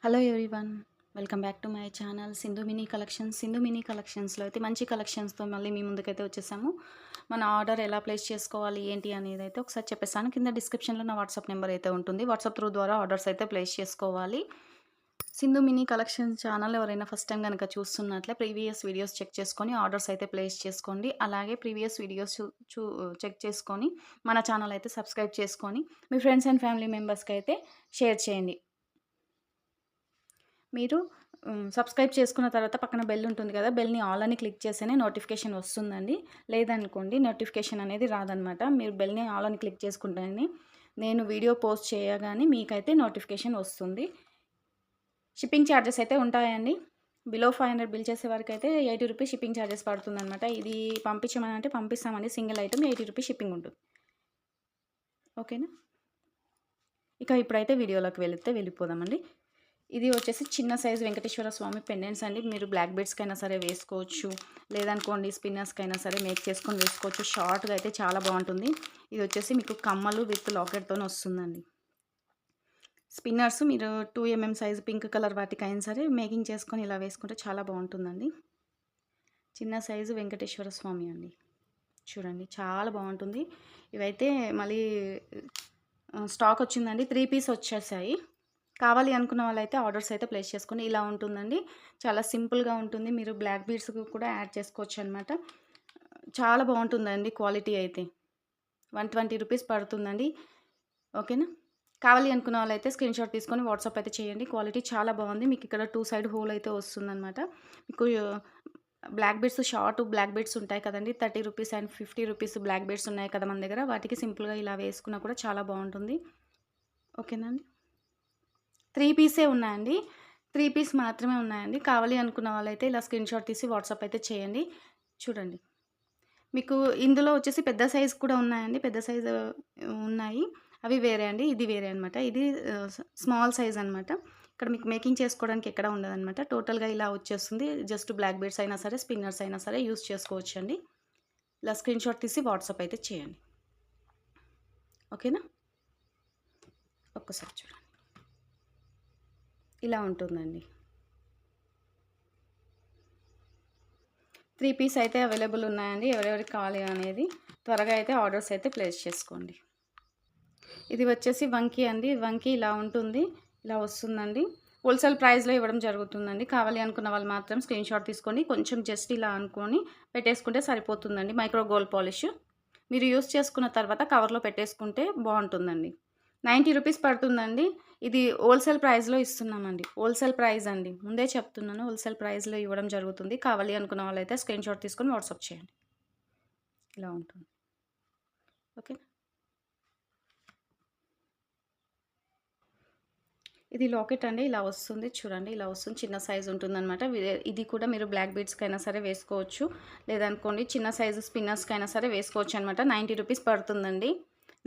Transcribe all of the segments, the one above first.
Hello everyone, welcome back to my channel Sindhu mini collections. Sindhu mini కలెక్షన్స్లో అయితే మంచి కలెక్షన్స్తో మళ్ళీ మీ ముందుకైతే వచ్చేసాము. మన ఆర్డర్ ఎలా ప్లేస్ చేసుకోవాలి ఏంటి అనేది అయితే ఒకసారి చెప్పేస్తాను. కింద డిస్క్రిప్షన్లో నా వాట్సాప్ నెంబర్ అయితే ఉంటుంది. వాట్సాప్ త్రూ ద్వారా ఆర్డర్స్ అయితే ప్లేస్ చేసుకోవాలి. సింధు మినీ కలెక్షన్స్ ఛానల్ ఎవరైనా ఫస్ట్ టైం కనుక చూస్తున్నట్లే ప్రీవియస్ వీడియోస్ చెక్ చేసుకొని ఆర్డర్స్ అయితే ప్లేస్ చేసుకోండి. అలాగే ప్రీవియస్ వీడియోస్ చెక్ చేసుకొని మన ఛానల్ అయితే సబ్స్క్రైబ్ చేసుకొని మీ ఫ్రెండ్స్ అండ్ ఫ్యామిలీ మెంబర్స్కి అయితే షేర్ చేయండి. మీరు సబ్స్క్రైబ్ చేసుకున్న తర్వాత పక్కన బెల్ ఉంటుంది కదా, బెల్ని ఆల్ అని క్లిక్ చేస్తేనే నోటిఫికేషన్ వస్తుందండి. లేదనుకోండి నోటిఫికేషన్ అనేది రాదనమాట. మీరు బెల్ని ఆల్ అని క్లిక్ చేసుకుంటేనే నేను వీడియో పోస్ట్ చేయగానే మీకైతే నోటిఫికేషన్ వస్తుంది. షిప్పింగ్ ఛార్జెస్ అయితే ఉంటాయండి. బిలో 500 బిల్ చేసే వరకు అయితే 80 రూపీస్ షిప్పింగ్ ఛార్జెస్ పడుతుందనమాట. ఇది పంపించమని అంటే పంపిస్తామండి. సింగిల్ ఐటమ్ 80 రూపీస్ షిప్పింగ్ ఉంటుంది. ఓకేనా? ఇక ఇప్పుడైతే వీడియోలోకి వెళ్ళిపోదామండి. ఇది వచ్చేసి చిన్న సైజు వెంకటేశ్వర స్వామి పెండెంట్స్ అండి. మీరు బ్లాక్ బీడ్స్కైనా సరే వేసుకోవచ్చు, లేదనుకోండి స్పిన్నర్స్కైనా సరే మేక్ చేసుకొని వేసుకోవచ్చు. షార్ట్గా అయితే చాలా బాగుంటుంది. ఇది వచ్చేసి మీకు కమ్మలు విత్ లాకెట్తో వస్తుందండి. స్పిన్నర్స్ మీరు 2mm సైజు పింక్ కలర్ వాటికైనా సరే మేకింగ్ చేసుకొని ఇలా వేసుకుంటే చాలా బాగుంటుందండి. చిన్న సైజు వెంకటేశ్వర స్వామి అండి, చూడండి చాలా బాగుంటుంది. ఇవైతే మళ్ళీ స్టాక్ వచ్చిందండి. 3 పీస్ వచ్చేసాయి. కావాలి అనుకున్న వాళ్ళైతే ఆర్డర్స్ అయితే ప్లేస్ చేసుకోండి. ఇలా ఉంటుందండి, చాలా సింపుల్గా ఉంటుంది. మీరు బ్లాక్ బీడ్స్ కూడా యాడ్ చేసుకోవచ్చు అనమాట. చాలా బాగుంటుందండి. క్వాలిటీ అయితే 120 రూపీస్ పడుతుందండి. ఓకేనా? కావాలి అనుకున్న వాళ్ళైతే స్క్రీన్ షాట్ తీసుకొని వాట్సాప్ అయితే చేయండి. క్వాలిటీ చాలా బాగుంది. మీకు ఇక్కడ 2 సైడ్ హోల్ అయితే వస్తుందన్నమాట. మీకు black beads short black beads ఉంటాయి కదండి, 30 rupees and 50 rupees black beads ఉన్నాయి కదా మన దగ్గర. వాటికి సింపుల్గా ఇలా వేసుకున్నా కూడా చాలా బాగుంటుంది. ఓకేనా అండి? 3 పీసే ఉన్నాయండి. 3 పీస్ మాత్రమే ఉన్నాయండి. కావాలి అనుకున్న వాళ్ళైతే ఇలా స్క్రీన్ షాట్ తీసి వాట్సాప్ అయితే చేయండి. చూడండి, మీకు ఇందులో వచ్చేసి పెద్ద సైజ్ కూడా ఉన్నాయండి. పెద్ద సైజు ఉన్నాయి. అవి వేరే అండి. ఇది వేరే అనమాట. ఇది స్మాల్ సైజ్ అనమాట. ఇక్కడ మీకు మేకింగ్ చేసుకోవడానికి ఎక్కడ ఉండదనమాట. టోటల్‌గా ఇలా వచ్చేస్తుంది. జస్ట్ బ్లాక్ బీడ్స్ అయినా సరే, స్పిన్నర్స్ అయినా సరే యూజ్ చేసుకోవచ్చండి. ఇలా స్క్రీన్ షాట్ తీసి వాట్సాప్ అయితే చేయండి. ఓకేనా? ఒక్కసారి చూడండి, ఇలా ఉంటుందండి. 3 పీస్ అయితే అవైలబుల్ ఉన్నాయండి. ఎవరెవరికి కావాలి అనేది త్వరగా అయితే ఆర్డర్స్ అయితే ప్లేస్ చేసుకోండి. ఇది వచ్చేసి వంకీ అండి. వంకీ ఇలా ఉంటుంది, ఇలా వస్తుందండి. హోల్సేల్ ప్రైస్లో ఇవ్వడం జరుగుతుందండి. కావాలి అనుకున్న వాళ్ళు మాత్రం స్క్రీన్ షాట్ తీసుకొని కొంచెం జస్ట్ ఇలా అనుకొని పెట్టేసుకుంటే సరిపోతుందండి. మైక్రో గోల్డ్ పాలిష్ మీరు యూస్ చేసుకున్న తర్వాత కవర్లో పెట్టేసుకుంటే బాగుంటుందండి. 90 రూపీస్ పడుతుందండి. ఇది హోల్సేల్ ప్రైస్లో ఇస్తున్నామండి. హోల్సేల్ ప్రైస్ అండి, ముందే చెప్తున్నాను. హోల్సేల్ ప్రైస్లో ఇవ్వడం జరుగుతుంది. కావాలి అనుకున్న వాళ్ళైతే స్క్రీన్ షాట్ తీసుకొని వాట్సాప్ చేయండి. ఇలా ఉంటుంది. ఓకే, ఇది లాకెట్ అండి. ఇలా వస్తుంది చూడండి, ఇలా వస్తుంది. చిన్న సైజు ఉంటుందన్నమాట. ఇది కూడా మీరు బ్లాక్ బీడ్స్కైనా సరే వేసుకోవచ్చు, లేదనుకోండి చిన్న సైజు స్పిన్నర్స్కైనా సరే వేసుకోవచ్చు అనమాట. 90 రూపీస్ పడుతుందండి.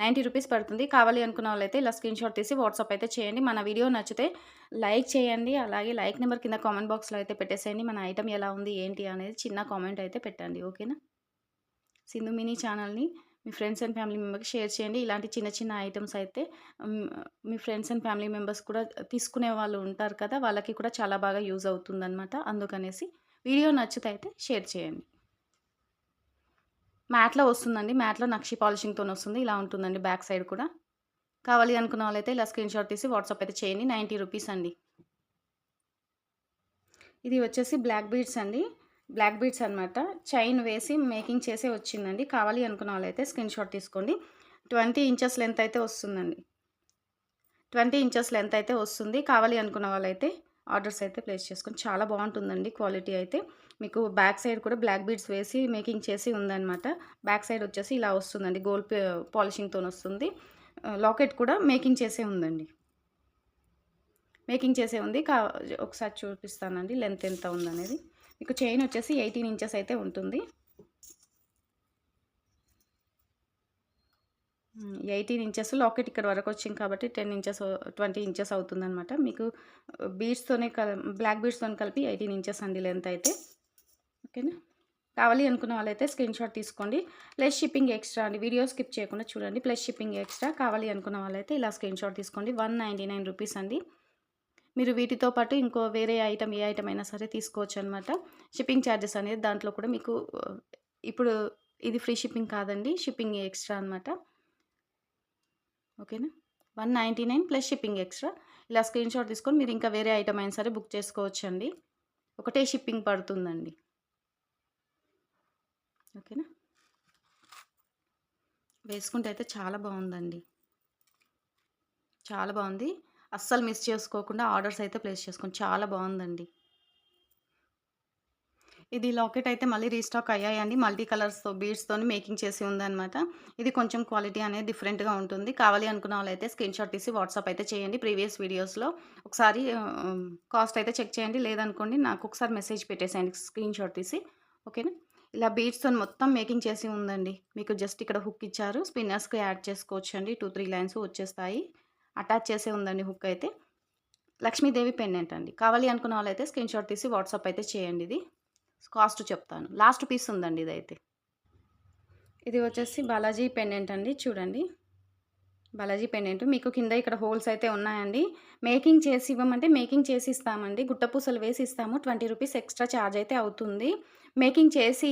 90 రూపీస్ పడుతుంది. కావాలి అనుకున్న వాళ్ళైతే ఇలా స్క్రీన్ షాట్ తీసి వాట్సాప్ అయితే చేయండి. మన వీడియో నచ్చితే లైక్ చేయండి. అలాగే లైక్ నెంబర్ కింద కామెంట్ బాక్స్లో అయితే పెట్టేసేయండి. మన ఐటమ్ ఎలా ఉంది ఏంటి అనేది చిన్న కామెంట్ అయితే పెట్టండి. ఓకేనా? సింధు మినీ ఛానల్ని మీ ఫ్రెండ్స్ అండ్ ఫ్యామిలీ మెంబర్కి షేర్ చేయండి. ఇలాంటి చిన్న చిన్న ఐటమ్స్ అయితే మీ ఫ్రెండ్స్ అండ్ ఫ్యామిలీ మెంబర్స్ కూడా తీసుకునే వాళ్ళు ఉంటారు కదా, వాళ్ళకి కూడా చాలా బాగా యూజ్ అవుతుందన్నమాట. అందుకనేసి వీడియో నచ్చితే అయితే షేర్ చేయండి. మ్యాట్లో వస్తుందండి. మ్యాట్లో నక్షి పాలిషింగ్తో వస్తుంది. ఇలా ఉంటుందండి బ్యాక్ సైడ్ కూడా. కావాలి అనుకున్న వాళ్ళైతే ఇలా స్క్రీన్ షాట్ తీసి వాట్సాప్ అయితే చేయండి. 90 రూపీస్ అండి. ఇది వచ్చేసి బ్లాక్ బీడ్స్ అండి. బ్లాక్ బీడ్స్ అనమాట. చైన్ వేసి మేకింగ్ చేసే వచ్చిందండి. కావాలి అనుకున్న వాళ్ళైతే స్క్రీన్ షాట్ తీసుకోండి. 20 ఇంచెస్ లెంత్ అయితే వస్తుందండి. 20 ఇంచెస్ లెంత్ అయితే వస్తుంది. కావాలి అనుకున్న వాళ్ళైతే ఆర్డర్స్ అయితే ప్లేస్ చేసుకొని చాలా బాగుంటుందండి. క్వాలిటీ అయితే మీకు బ్యాక్ సైడ్ కూడా బ్లాక్ బీడ్స్ వేసి మేకింగ్ చేసి ఉందన్నమాట. బ్యాక్ సైడ్ వచ్చేసి ఇలా వస్తుందండి. గోల్డ్ పాలిషింగ్తో వస్తుంది. లాకెట్ కూడా మేకింగ్ చేసే ఉందండి. మేకింగ్ చేసే ఉంది. ఒకసారి చూపిస్తానండి లెంత్ ఎంత ఉందనేది. మీకు చైన్ వచ్చేసి 18 ఇంచెస్ అయితే ఉంటుంది. 18 ఇంచెస్ లాకెట్ ఇక్కడ వరకు వచ్చింది కాబట్టి 10 ఇంచెస్ 20 ఇంచెస్ అవుతుందన్నమాట. మీకు బీడ్స్తోనే బ్లాక్ బీడ్స్తో కలిపి 18 ఇంచెస్ అండి లెంత్ అయితే. ఓకేనా? కావాలి అనుకున్న వాళ్ళైతే స్క్రీన్ షాట్ తీసుకోండి. ప్లస్ షిప్పింగ్ ఎక్స్ట్రా అండి. వీడియో స్కిప్ చేయకుండా చూడండి. Plus shipping extra. కావాలి అనుకున్న వాళ్ళైతే ఇలా స్క్రీన్ షాట్ తీసుకోండి. 199 రూపీస్ అండి. మీరు వీటితో పాటు ఇంకో వేరే ఐటెమ్ ఏ ఐటెమ్ అయినా సరే తీసుకోవచ్చనమాట. షిప్పింగ్ ఛార్జెస్ అనేది దాంట్లో కూడా మీకు ఇప్పుడు ఇది ఫ్రీ షిప్పింగ్ కాదండి. షిప్పింగ్ ఎక్స్‌ట్రా అనమాట. ఓకేనా? 199 ప్లస్ షిప్పింగ్ ఎక్స్‌ట్రా. ఇలా స్క్రీన్‌షాట్ తీసుకొని మీరు ఇంకా వేరే ఐటెమ్ అయినా సరే బుక్ చేసుకోవచ్చండి. ఒకటే షిప్పింగ్ పడుతుందండి. ఓకేనా? వేసుకుంటే అయితే చాలా బావుందండి. చాలా బావుంది. అస్సలు మిస్ చేసుకోకుండా ఆర్డర్స్ అయితే ప్లేస్ చేసుకోండి. చాలా బావుందండి. ఇది లాకెట్ అయితే మళ్ళీ రీస్టాక్ అయ్యాయండి. మల్టీ కలర్స్‌తో బీడ్స్‌తోని మేకింగ్ చేసి ఉందనమాట. ఇది కొంచెం క్వాలిటీ అనేది డిఫరెంట్‌గా ఉంటుంది. కావాలి అనుకున్న వాళ్ళైతే స్క్రీన్‌షాట్ తీసి వాట్సాప్ అయితే చేయండి. ప్రీవియస్ వీడియోస్‌లో ఒకసారి కాస్ట్ అయితే చెక్ చేయండి. లేదనుకోండి నాకు ఒకసారి మెసేజ్ పెట్టేసేయండి స్క్రీన్‌షాట్ తీసి. ఓకేనా? ఇలా బీడ్స్‌తోని మొత్తం మేకింగ్ చేసి ఉందండి. మీకు జస్ట్ ఇక్కడ హుక్ ఇచ్చారు. స్పిన్నర్స్‌కి యాడ్ చేసుకోవచ్చండి. 2, 3 లైన్స్ వచ్చేస్తాయి. అటాచ్ చేసే ఉందండి హుక్ అయితే. లక్ష్మీదేవి పెండెంట్ అండి. కావాలి అనుకున్న వాళ్ళైతే స్క్రీన్‌షాట్ తీసి వాట్సాప్ అయితే చేయండి ఇది. కాస్ట్ చెప్తాను. లాస్ట్ పీస్ ఉందండి ఇదైతే. ఇది వచ్చేసి బాలాజీ పెండెంట్ అండి. చూడండి. బాలాజీ పెండెంట్. మీకు కింద ఇక్కడ హోల్స్ అయితే ఉన్నాయండి. మేకింగ్ చేసి ఇవ్వమంటే మేకింగ్ చేసి ఇస్తామండి. గుట్టపూసలు వేసి ఇస్తాము. 20 రూపీస్ ఎక్స్‌ట్రా చార్జ్ అయితే అవుతుంది. మేకింగ్ చేసి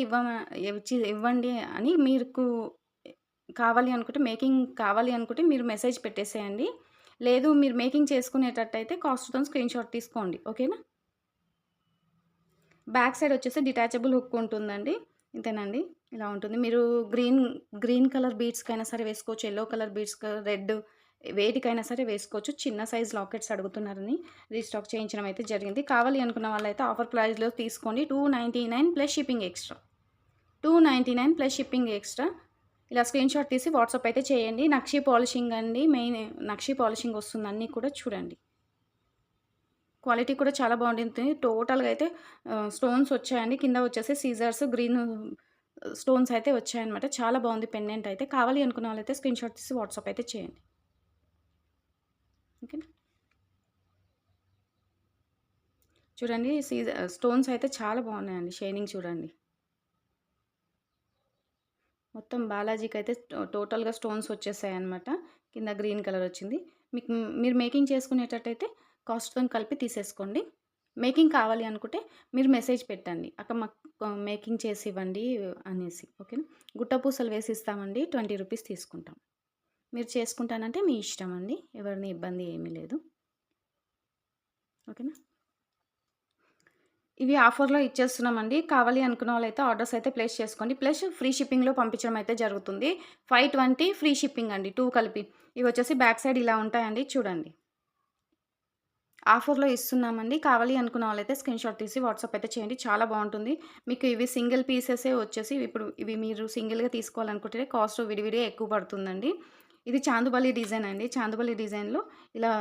ఇవ్వండి అని మీకు కావాలి అనుకుంటే మీరు మెసేజ్ పెట్టేసేయండి. లేదు మీరు మేకింగ్ చేసుకునేటట్టయితే కాస్ట్‌తోని స్క్రీన్‌షాట్ తీసుకోండి. ఓకేనా? బ్యాక్ సైడ్ వచ్చేసి డిటాచబుల్ హుక్ ఉంటుందండి. ఇంతేనండి. ఇలా ఉంటుంది. మీరు గ్రీన్ గ్రీన్ కలర్ బీడ్స్‌కైనా సరే వేసుకోవచ్చు. యెల్లో కలర్ రెడ్ వేటికైనా సరే వేసుకోవచ్చు. చిన్న సైజ్ లాకెట్స్ అడుగుతున్నారని రీస్టాక్ చేయించడం అయితే జరిగింది. కావాలి అనుకున్న వాళ్ళైతే ఆఫర్ ప్రైస్‌లో తీసుకోండి. 299 plus shipping extra. 299 plus shipping extra. ఇలా స్క్రీన్‌షాట్ తీసి వాట్సాప్ అయితే చేయండి. నక్షి పాలిషింగ్ అండి. మెయిన్ నక్షి పాలిషింగ్ వస్తుంది అన్నీ కూడా చూడండి. క్వాలిటీ కూడా చాలా బాగుంటుంది. టోటల్‌గా అయితే స్టోన్స్ వచ్చాయండి. కింద వచ్చేసి సీజర్స్ గ్రీన్ స్టోన్స్ అయితే వచ్చాయన్నమాట. చాలా బాగుంది పెండెంట్ అయితే. కావాలి అనుకున్న వాళ్ళైతే స్క్రీన్‌షాట్ తీసి వాట్సాప్ అయితే చేయండి. ఓకేనా? చూడండి స్టోన్స్ అయితే చాలా బాగున్నాయండి. షైనింగ్ చూడండి. మొత్తం బాలాజీకైతే టోటల్‌గా స్టోన్స్ వచ్చేసాయన్నమాట. కింద గ్రీన్ కలర్ వచ్చింది. మీకు మీరు మేకింగ్ చేసుకునేటట్టయితే కాస్ట్‌తోని కలిపి తీసేసుకోండి. మేకింగ్ కావాలి అనుకుంటే మీరు మెసేజ్ పెట్టండి. అక్క మాకు మేకింగ్ చేసి ఇవ్వండి అనేసి. ఓకేనా? గుట్ట పూసలు వేసి ఇస్తామండి. 20 రూపీస్ తీసుకుంటాం. మీరు చేసుకుంటానంటే మీ ఇష్టం అండి. ఎవరిని ఇబ్బంది ఏమీ లేదు. ఓకేనా? ఇవి ఆఫర్‌లో ఇచ్చేస్తున్నామండి. కావాలి అనుకున్న వాళ్ళైతే ఆర్డర్స్ అయితే ప్లేస్ చేసుకోండి. ప్లస్ ఫ్రీ షిప్పింగ్‌లో పంపించడం అయితే జరుగుతుంది. 520 ఫ్రీ షిప్పింగ్ అండి 2 కలిపి. ఇవి వచ్చేసి బ్యాక్ సైడ్ ఇలా ఉంటాయండి చూడండి. ఆఫర్‌లో ఇస్తున్నామండి. కావాలి అనుకున్న వాళ్ళైతే స్క్రీన్‌షాట్ తీసి వాట్సాప్ అయితే చేయండి. చాలా బావుంటుంది. మీకు ఇవి సింగిల్ పీసెసే వచ్చేసి ఇప్పుడు ఇవి మీరు సింగిల్‌గా తీసుకోవాలనుకుంటే కాస్ట్ విడివిడిగా ఎక్కువ పడుతుందండి. ఇది చాందుబలి డిజైన్ అండి. చాందుబలి డిజైన్‌లో ఇలా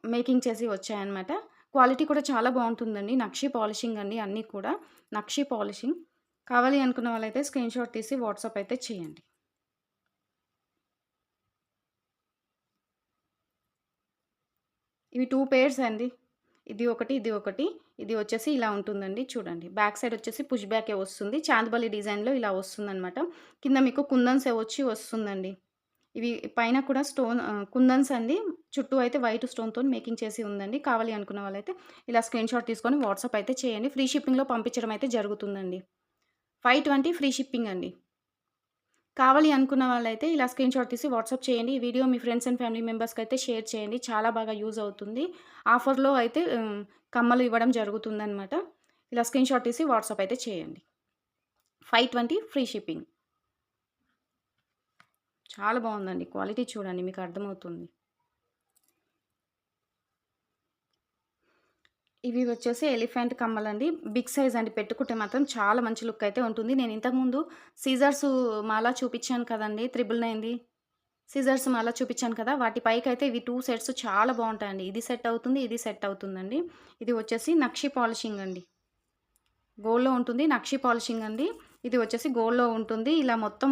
మేకింగ్ చేసి వచ్చాయన్నమాట. క్వాలిటీ కూడా చాలా బావుంటుందండి. నక్షి పాలిషింగ్ అండి అన్నీ కూడా. నక్షి పాలిషింగ్. కావాలి అనుకున్న వాళ్ళైతే స్క్రీన్‌షాట్ తీసి వాట్సాప్ అయితే చేయండి. ఇవి 2 పెయిర్స్ అండి. ఇది ఒకటి, ఇది ఒకటి. ఇది వచ్చేసి ఇలా ఉంటుందండి చూడండి. బ్యాక్ సైడ్ వచ్చేసి పుష్ బ్యాకే వస్తుంది. చాందిబలి డిజైన్‌లో ఇలా వస్తుందనమాట. కింద మీకు కుందన్స్ వచ్చి వస్తుందండి. ఇవి పైన కూడా కుందన్స్ అండి. చుట్టూ అయితే వైట్ స్టోన్‌తోని మేకింగ్ చేసి ఉందండి. కావాలి అనుకున్న వాళ్ళైతే ఇలా స్క్రీన్‌షాట్ తీసుకొని వాట్సాప్ అయితే చేయండి. ఫ్రీ షిప్పింగ్‌లో పంపించడం అయితే జరుగుతుందండి. 520 ఫ్రీ షిప్పింగ్ అండి. కావాలి అనుకున్న వాళ్ళైతే ఇలా స్క్రీన్‌షాట్ తీసి వాట్సాప్ చేయండి. ఈ వీడియో మీ ఫ్రెండ్స్ అండ్ ఫ్యామిలీ మెంబర్స్‌కైతే షేర్ చేయండి. చాలా బాగా యూజ్ అవుతుంది. ఆఫర్‌లో అయితే కమ్మలు ఇవ్వడం జరుగుతుందనమాట. ఇలా స్క్రీన్‌షాట్ తీసి వాట్సాప్ అయితే చేయండి. 520 ఫ్రీ షిప్పింగ్. చాలా బావుందండి. క్వాలిటీ చూడండి మీకు అర్థమవుతుంది. ఇవి వచ్చేసి ఎలిఫెంట్ కమ్మలండి. బిగ్ సైజ్ అండి. పెట్టుకుంటే మాత్రం చాలా మంచి లుక్ అయితే ఉంటుంది. నేను ఇంతకుముందు సీజర్స్ మాల చూపిచ్చాను కదండీ! 999ది. సిజర్స్ మాల చూపిచ్చాను కదా! వాటి పైకైతే ఇవి 2 సెట్స్ చాలా బావుంటాయండి. ఇది సెట్ అవుతుంది. ఇది సెట్ అవుతుందండి. ఇది వచ్చేసి నక్షి పాలిషింగ్ అండి. గోల్డ్‌లో ఉంటుంది. నక్షి పాలిషింగ్ అండి. ఇది వచ్చేసి గోల్డ్‌లో ఉంటుంది. ఇలా మొత్తం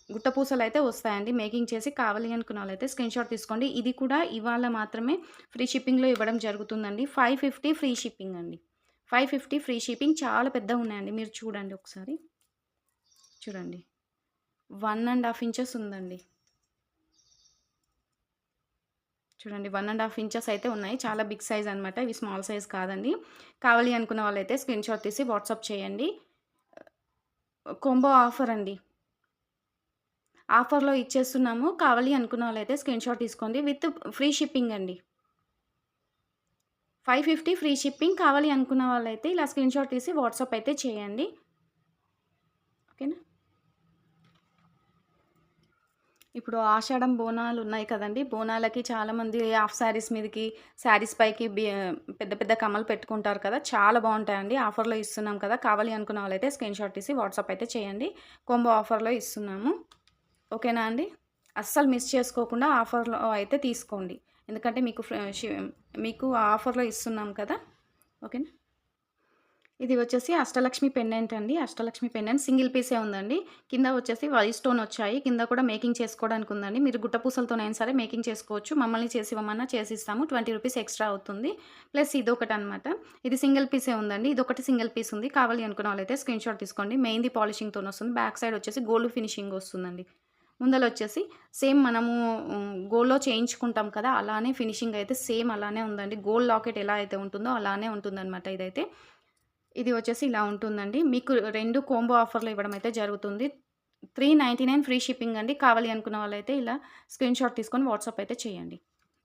గుట్ట పూసలైతే వస్తాయండి. మేకింగ్ చేసి కావాలి అనుకున్న వాళ్ళైతే స్క్రీన్‌షాట్ తీసుకోండి. ఇది కూడా ఇవాళ మాత్రమే ఫ్రీ షిప్పింగ్‌లో ఇవ్వడం జరుగుతుందండి. 550 ఫ్రీ షిప్పింగ్ అండి. 550 ఫ్రీ షిప్పింగ్ చాలా పెద్దగున్నాయండి. మీరు చూడండి ఒకసారి. చూడండి. 1 ½ ఇంచెస్ ఉందండి. చూడండి 1½ ఇంచెస్ అయితే ఉన్నాయి. చాలా బిగ్ సైజ్ అనమాట. ఇవి స్మాల్ సైజ్ కాదండి. కావాలి అనుకున్న వాళ్ళైతే స్క్రీన్‌షాట్ తీసి వాట్సాప్ చేయండి. కాంబో ఆఫర్ అండి. ఆఫర్‌లో ఇచ్చేస్తున్నాము. కావాలి అనుకున్న వాళ్ళైతే స్క్రీన్‌షాట్ తీసుకోండి. విత్ ఫ్రీ షిప్పింగ్ అండి. 550 ఫ్రీ షిప్పింగ్. కావాలి అనుకున్న వాళ్ళైతే ఇలా స్క్రీన్‌షాట్ తీసి వాట్సాప్ అయితే చేయండి. ఓకేనా? ఇప్పుడు ఆషాఢం బోనాలు ఉన్నాయి కదండీ! బోనాలకి చాలామంది హాఫ్ శారీస్ మీదకి, శారీస్ పైకి పెద్ద పెద్ద కమ్మలు పెట్టుకుంటారు కదా! చాలా బావుంటాయండి. ఆఫర్‌లో ఇస్తున్నాం కదా! కావాలి అనుకున్న వాళ్ళైతే స్క్రీన్‌షాట్ తీసి వాట్సాప్ అయితే చేయండి. కాంబో ఆఫర్‌లో ఇస్తున్నాము. ఓకేనా అండి? అస్సలు మిస్ చేసుకోకుండా ఆఫర్‌లో అయితే తీసుకోండి. ఎందుకంటే మీకు ఆఫర్‌లో ఇస్తున్నాం కదా! ఓకేనా? ఇది వచ్చేసి అష్టలక్ష్మి పెండెంట్ అండి. అష్టలక్ష్మి పెండెంట్ సింగిల్ పీసే ఉందండి. కింద వచ్చేసి వైట్ స్టోన్ వచ్చాయి. కింద కూడా మేకింగ్ చేసుకోవడానికి ఉందండి. మీరు గుట్ట పూసలతోనైనా సరే మేకింగ్ చేసుకోవచ్చు. మమ్మల్ని చేసివ్వమన్నా చేసిస్తాము. 20 రూపీస్ ఎక్స్‌ట్రా అవుతుంది. ప్లస్ ఇదొకటనమాట. ఇది సింగిల్ పీసే ఉందండి. ఇదొకటి సింగిల్ పీస్ ఉంది. కావాలి అనుకున్న వాళ్ళైతే స్క్రీన్‌షాట్ తీసుకోండి. మెయిన్‌ది పాలిషింగ్‌తోనొస్తుంది. బ్యాక్ సైడ్ వచ్చేసి గోల్డ్ ఫినిషింగ్ వస్తుందండి. ముందలొచ్చేసి సేమ్ మనము గోల్డ్‌లో చేయించుకుంటాం కదా! అలానే ఫినిషింగ్ అయితే సేమ్ అలానే ఉందండి. గోల్డ్ లాకెట్ ఎలా అయితే ఉంటుందో అలానే ఉంటుందనమాట ఇదైతే. ఇది వచ్చేసి ఇలా ఉంటుందండి. మీకు 2 కాంబో ఆఫర్‌లో ఇవ్వడం అయితే జరుగుతుంది. 399 ఫ్రీ షిప్పింగ్ అండి. కావాలి అనుకున్న వాళ్ళైతే ఇలా స్క్రీన్‌షాట్ తీసుకొని వాట్సాప్ అయితే చేయండి.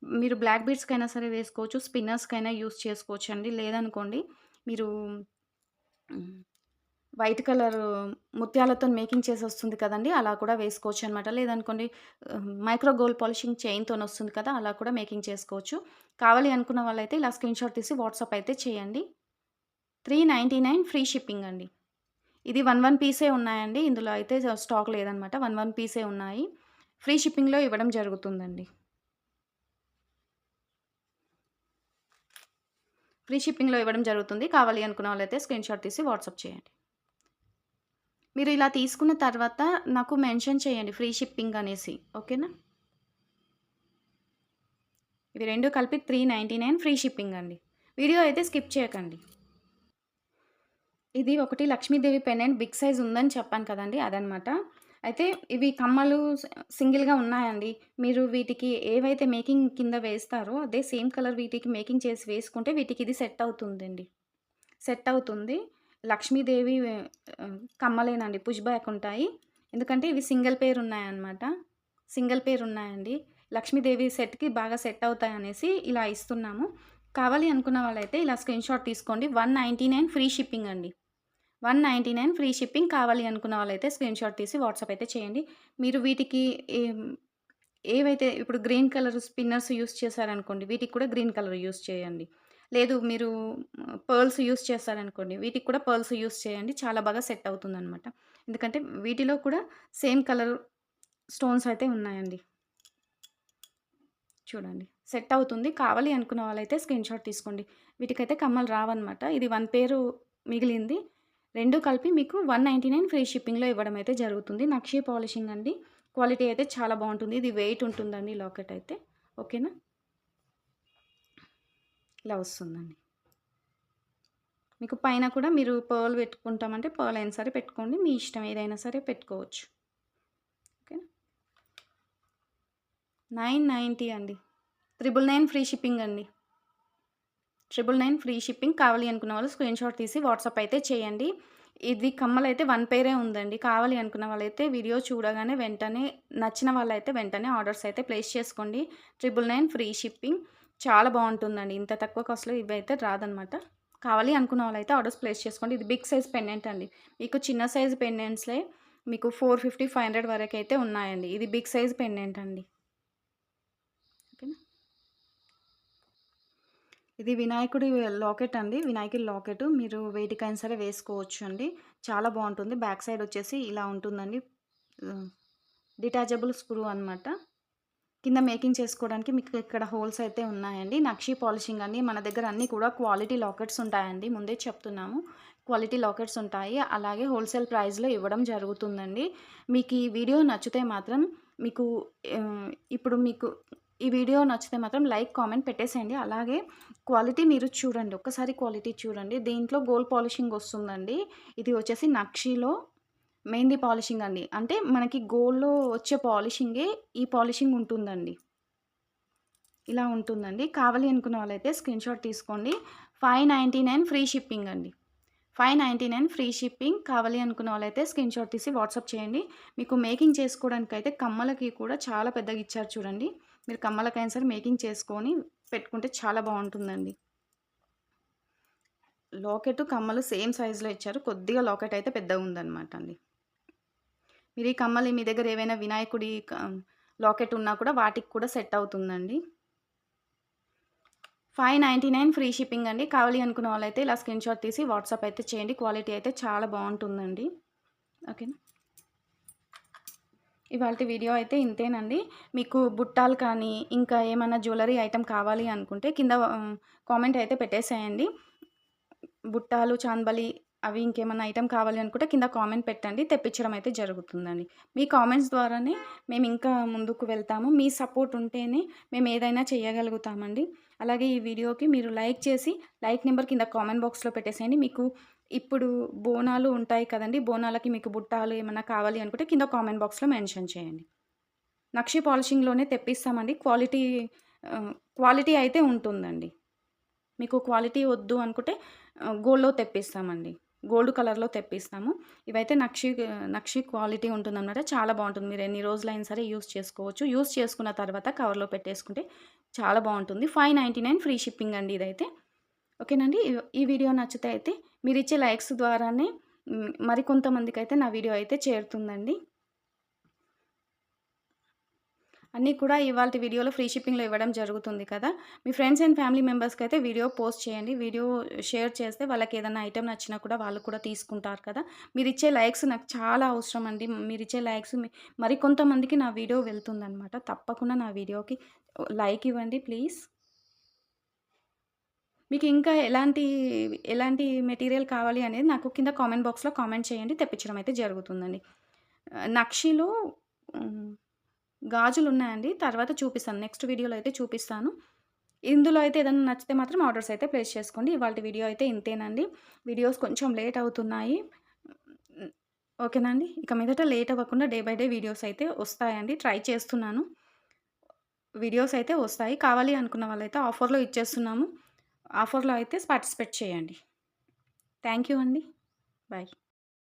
మీరు బ్లాక్ బీడ్స్‌కైనా సరే వేసుకోవచ్చు. స్పిన్నర్స్‌కైనా యూజ్ చేసుకోవచ్చండి. లేదనుకోండి మీరు హ్మ్. వైట్ కలరు ముత్యాలతోని మేకింగ్ చేసొస్తుంది కదండీ! అలా కూడా వేసుకోవచ్చనమాట. లేదనుకోండి మైక్రో గోల్డ్ పాలిషింగ్ చైన్‌తోనొస్తుంది కదా! అలా కూడా మేకింగ్ చేసుకోవచ్చు. కావాలి అనుకున్న వాళ్ళైతే ఇలా స్క్రీన్‌షాట్ తీసి వాట్సాప్ అయితే చేయండి. 399 ఫ్రీ షిప్పింగ్ అండి. ఇది 1 పీసే ఉన్నాయండి. ఇందులో అయితే స్టాక్ లేదనమాట. 1 పీసే ఉన్నాయి. ఫ్రీ షిప్పింగ్‌లో ఇవ్వడం జరుగుతుందండి. ఫ్రీ షిప్పింగ్‌లో ఇవ్వడం జరుగుతుంది. కావాలి అనుకున్న వాళ్ళైతే స్క్రీన్‌షాట్ తీసి వాట్సాప్ చేయండి. మీరు ఇలా తీసుకున్న తర్వాత నాకు మెన్షన్ చేయండి ఫ్రీ షిప్పింగ్ అనేసి. ఓకేనా? ఇవి 2 కలిపి 399 ఫ్రీ షిప్పింగ్ అండి. వీడియో అయితే స్కిప్ చేయకండి. ఇది ఒకటి లక్ష్మీదేవి పెండెంట్ బిగ్ సైజ్ ఉందని చెప్పాను కదండీ! అదనమాట. అయితే ఇవి కమ్మలు సింగిల్‌గా ఉన్నాయండి. మీరు వీటికి ఏవైతే మేకింగ్ కింద వేస్తారో అదే సేమ్ కలర్ వీటికి మేకింగ్ చేసి వేసుకుంటే వీటికి ఇది సెట్ అవుతుందండి. సెట్ అవుతుంది. లక్ష్మీదేవి కమ్మలేనండి. పుష్ బ్యాక్ ఉంటాయి. ఎందుకంటే ఇవి సింగిల్ పెయిర్ ఉన్నాయన్నమాట. సింగిల్ పెయిర్ ఉన్నాయండి. లక్ష్మీదేవి సెట్‌కి బాగా సెట్ అవుతాయనేసి ఇలా ఇస్తున్నాము. కావాలి అనుకున్న వాళ్ళైతే ఇలా స్క్రీన్‌షాట్ తీసుకోండి. 199 ఫ్రీ షిప్పింగ్ అండి. 199 ఫ్రీ షిప్పింగ్. కావాలి అనుకున్న వాళ్ళైతే స్క్రీన్‌షాట్ తీసి వాట్సాప్ అయితే చేయండి. మీరు వీటికి ఏం ఏవైతే ఇప్పుడు గ్రీన్ కలర్ స్పిన్నర్స్ యూజ్ చేశారనుకోండి, వీటికి కూడా గ్రీన్ కలర్ యూజ్ చేయండి. లేదు మీరు పర్ల్స్ యూజ్ చేశారనుకోండి, వీటికి కూడా పర్ల్స్ యూజ్ చేయండి. చాలా బాగా సెట్ అవుతుందనమాట. ఎందుకంటే వీటిలో కూడా సేమ్ కలర్ స్టోన్స్ అయితే ఉన్నాయండి. చూడండి. సెట్ అవుతుంది. కావాలి అనుకున్న వాళ్ళైతే స్క్రీన్‌షాట్ తీసుకోండి. వీటికైతే కమ్మలు రావన్నమాట. ఇది 1 పేరు మిగిలింది. 2 కలిపి మీకు 199 ఫ్రీ షిప్పింగ్‌లో ఇవ్వడం అయితే జరుగుతుంది. నక్షి పాలిషింగ్ అండి. క్వాలిటీ అయితే చాలా బావుంటుంది. ఇది వెయిట్ ఉంటుందండి లాకెట్ అయితే. ఓకేనా? ఇలా వస్తుందండి. మీకు పైన కూడా మీరు పర్ల్ పెట్టుకుంటామంటే పర్ల్ అయినా సరే పెట్టుకోండి. మీ ఇష్టం ఏదైనా సరే పెట్టుకోవచ్చు. ఓకేనా? 990 అండి. 999 ఫ్రీ షిప్పింగ్ అండి. 999 ఫ్రీ షిప్పింగ్. కావాలి అనుకున్న వాళ్ళు స్క్రీన్‌షాట్ తీసి వాట్సాప్ అయితే చేయండి. ఇది కమ్మలైతే 1 పేరే ఉందండి. కావాలి అనుకున్న వాళ్ళైతే వీడియో చూడగానే వెంటనే నచ్చిన వాళ్ళైతే వెంటనే ఆర్డర్స్ అయితే ప్లేస్ చేసుకోండి. 999 ఫ్రీ షిప్పింగ్. చాలా బావుంటుందండి. ఇంత తక్కువ కాస్ట్‌లో ఇవైతే రాదనమాట. కావాలి అనుకున్న వాళ్ళైతే ఆర్డర్స్ ప్లేస్ చేసుకోండి. ఇది బిగ్ సైజ్ పెండెంట్ అండి. మీకు చిన్న సైజ్ పెండెంట్స్‌లే మీకు 450, 500 వరకైతే ఉన్నాయండి. ఇది బిగ్ సైజ్ పెండెంట్ అండి. ఓకేనా? ఇది వినాయకుడి లాకెట్ అండి. వినాయకుడి లాకెట్. మీరు వేటికైనా సరే వేసుకోవచ్చు అండి. చాలా బావుంటుంది. బ్యాక్ సైడ్ వచ్చేసి ఇలా ఉంటుందండి. ఆహ్, డిటాచబుల్ స్క్రూ అనమాట. కింద మేకింగ్ చేసుకోవడానికి మీకు ఇక్కడ హోల్స్ అయితే ఉన్నాయండి. నక్షి పాలిషింగ్ అండి. మన దగ్గర అన్నీ కూడా క్వాలిటీ లాకెట్స్ ఉంటాయండి. ముందే చెప్తున్నాము. క్వాలిటీ లాకెట్స్ ఉంటాయి. అలాగే హోల్‌సేల్ ప్రైస్‌లో ఇవ్వడం జరుగుతుందండి. మీకు ఈ వీడియో నచ్చితే మాత్రం మీకు ఆహ్, ఇప్పుడు మీకు ఈ వీడియో నచ్చితే మాత్రం లైక్, కామెంట్ పెట్టేసేయండి. అలాగే క్వాలిటీ మీరు చూడండి. ఒక్కసారి క్వాలిటీ చూడండి. దీంట్లో గోల్డ్ పాలిషింగ్ వస్తుందండి. ఇది వచ్చేసి నక్షిలో మెహందీ పాలిషింగ్ అండి. అంటే మనకి గోల్డ్‌లో వచ్చే పాలిషింగే ఈ పాలిషింగ్ ఉంటుందండి. ఇలా ఉంటుందండి. కావాలి అనుకున్న వాళ్ళైతే స్క్రీన్‌షాట్ తీసుకోండి. 599 ఫ్రీ షిప్పింగ్ అండి. 599 ఫ్రీ షిప్పింగ్. కావాలి అనుకున్న వాళ్ళైతే స్క్రీన్‌షాట్ తీసి వాట్సాప్ చేయండి. మీకు మేకింగ్ చేసుకోవడానికైతే కమ్మలకి కూడా చాలా పెద్దగా ఇచ్చారు చూడండి. మీరు కమ్మలకైనా సరే మేకింగ్ చేసుకొని పెట్టుకుంటే చాలా బావుంటుందండి. లాకెట్టు, కమ్మలు సేమ్ సైజ్‌లో ఇచ్చారు. కొద్దిగా లాకెట్ అయితే పెద్దగుందనమాట అండి. మీరు ఈ కమ్మలు మీ దగ్గర ఏవైనా వినాయకుడి లాకెట్ ఉన్నా కూడా వాటికి కూడా సెట్ అవుతుందండి. 599 ఫ్రీ షిప్పింగ్ అండి. కావాలి అనుకున్న వాళ్ళైతే ఇలా స్క్రీన్‌షాట్ తీసి వాట్సాప్ అయితే చేయండి. క్వాలిటీ అయితే చాలా బావుంటుందండి. ఓకేనా? ఇవాల్టి వీడియో అయితే ఇంతేనండి. మీకు బుట్టాలు కానీ, ఇంకా ఏమన్నా జ్యువెలరీ ఐటెమ్ కావాలి అనుకుంటే కింద కామెంట్ అయితే పెట్టేసేయండి. బుట్టాలు, చాంబలి అవి ఇంకేమన్నా ఐటెమ్ కావాలి అనుకుంటే కింద కామెంట్ పెట్టండి. తెప్పించడం అయితే జరుగుతుందండి. మీ కామెంట్స్ ద్వారానే మేము ఇంకా ముందుకు వెళ్తాము. మీ సపోర్ట్ ఉంటేనే మేము ఏదైనా చేయగలుగుతామండి. అలాగే ఈ వీడియోకి మీరు లైక్ చేసి లైక్ నెంబర్ కింద కామెంట్ బాక్స్‌లో పెట్టేసేయండి. మీకు ఇప్పుడు బోనాలు ఉంటాయి కదండీ! బోనాలకి మీకు బుట్టాలు ఏమన్నా కావాలి అనుకుంటే కింద కామెంట్ బాక్స్‌లో మెన్షన్ చేయండి. నక్షి పాలిషింగ్‌లోనే తెప్పిస్తామండి. క్వాలిటీ అయితే ఉంటుందండి. మీకు క్వాలిటీ వద్దు అనుకుంటే గోల్డ్‌లో తెప్పిస్తామండి. గోల్డ్ కలర్‌లో తెప్పిస్తాము. ఇవైతే నక్షి క్వాలిటీ ఉంటుందనమాట. చాలా బావుంటుంది. మీరు ఎన్ని రోజులైనా సరే యూజ్ చేసుకోవచ్చు. యూజ్ చేసుకున్న తర్వాత కవర్‌లో పెట్టేసుకుంటే చాలా బావుంటుంది. 599 ఫ్రీ షిప్పింగ్ అండి ఇదైతే. ఓకేనండి. ఈ వీడియో నచ్చితే అయితే మీరిచ్చే లైక్స్ ద్వారానే మరికొంతమందికైతే నా వీడియో అయితే చేరుతుందండి. అన్నీ కూడా ఇవాల్టి వీడియోలో ఫ్రీ షిప్పింగ్‌లో ఇవ్వడం జరుగుతుంది కదా! మీ ఫ్రెండ్స్ అండ్ ఫ్యామిలీ మెంబర్స్‌కైతే వీడియో పోస్ట్ చేయండి. వీడియో షేర్ చేస్తే వాళ్ళకేదన్నా ఐటెమ్ నచ్చినా కూడా వాళ్ళు కూడా తీసుకుంటారు కదా! మీరిచ్చే లైక్స్ నాకు చాలా అవసరం అండి. మీరిచ్చే లైక్స్ మరికొంతమందికి నా వీడియో వెళ్తుందనమాట. తప్పకుండా నా వీడియోకి లైక్ ఇవ్వండి ప్లీజ్. మీకు ఇంకా ఎలాంటి మెటీరియల్ కావాలి అనేది నాకు కింద కామెంట్ బాక్స్‌లో కామెంట్ చేయండి. తెప్పించడం అయితే జరుగుతుందండి. నక్షిలో హ్మ్. గాజులున్నాయండి. తర్వాత చూపిస్తాను. నెక్స్ట్ వీడియోలో అయితే చూపిస్తాను. ఇందులో అయితే ఏదన్నా నచ్చితే మాత్రం ఆర్డర్స్ అయితే ప్లేస్ చేసుకోండి. ఇవాల్టి వీడియో అయితే ఇంతేనండి. వీడియోస్ కొంచెం లేట్ అవుతున్నాయి. హ్మ్. ఓకేనా అండి. ఇక మీదట లేట్ అవ్వకుండా డే బై డే వీడియోస్ అయితే వస్తాయండి. ట్రై చేస్తున్నాను. వీడియోస్ అయితే వస్తాయి. కావాలి అనుకున్న వాళ్ళైతే ఆఫర్‌లో ఇచ్చేస్తున్నాము. ఆఫర్‌లో అయితే పార్టిసిపేట్ చేయండి. థ్యాంక్ యూ అండి. బాయ్.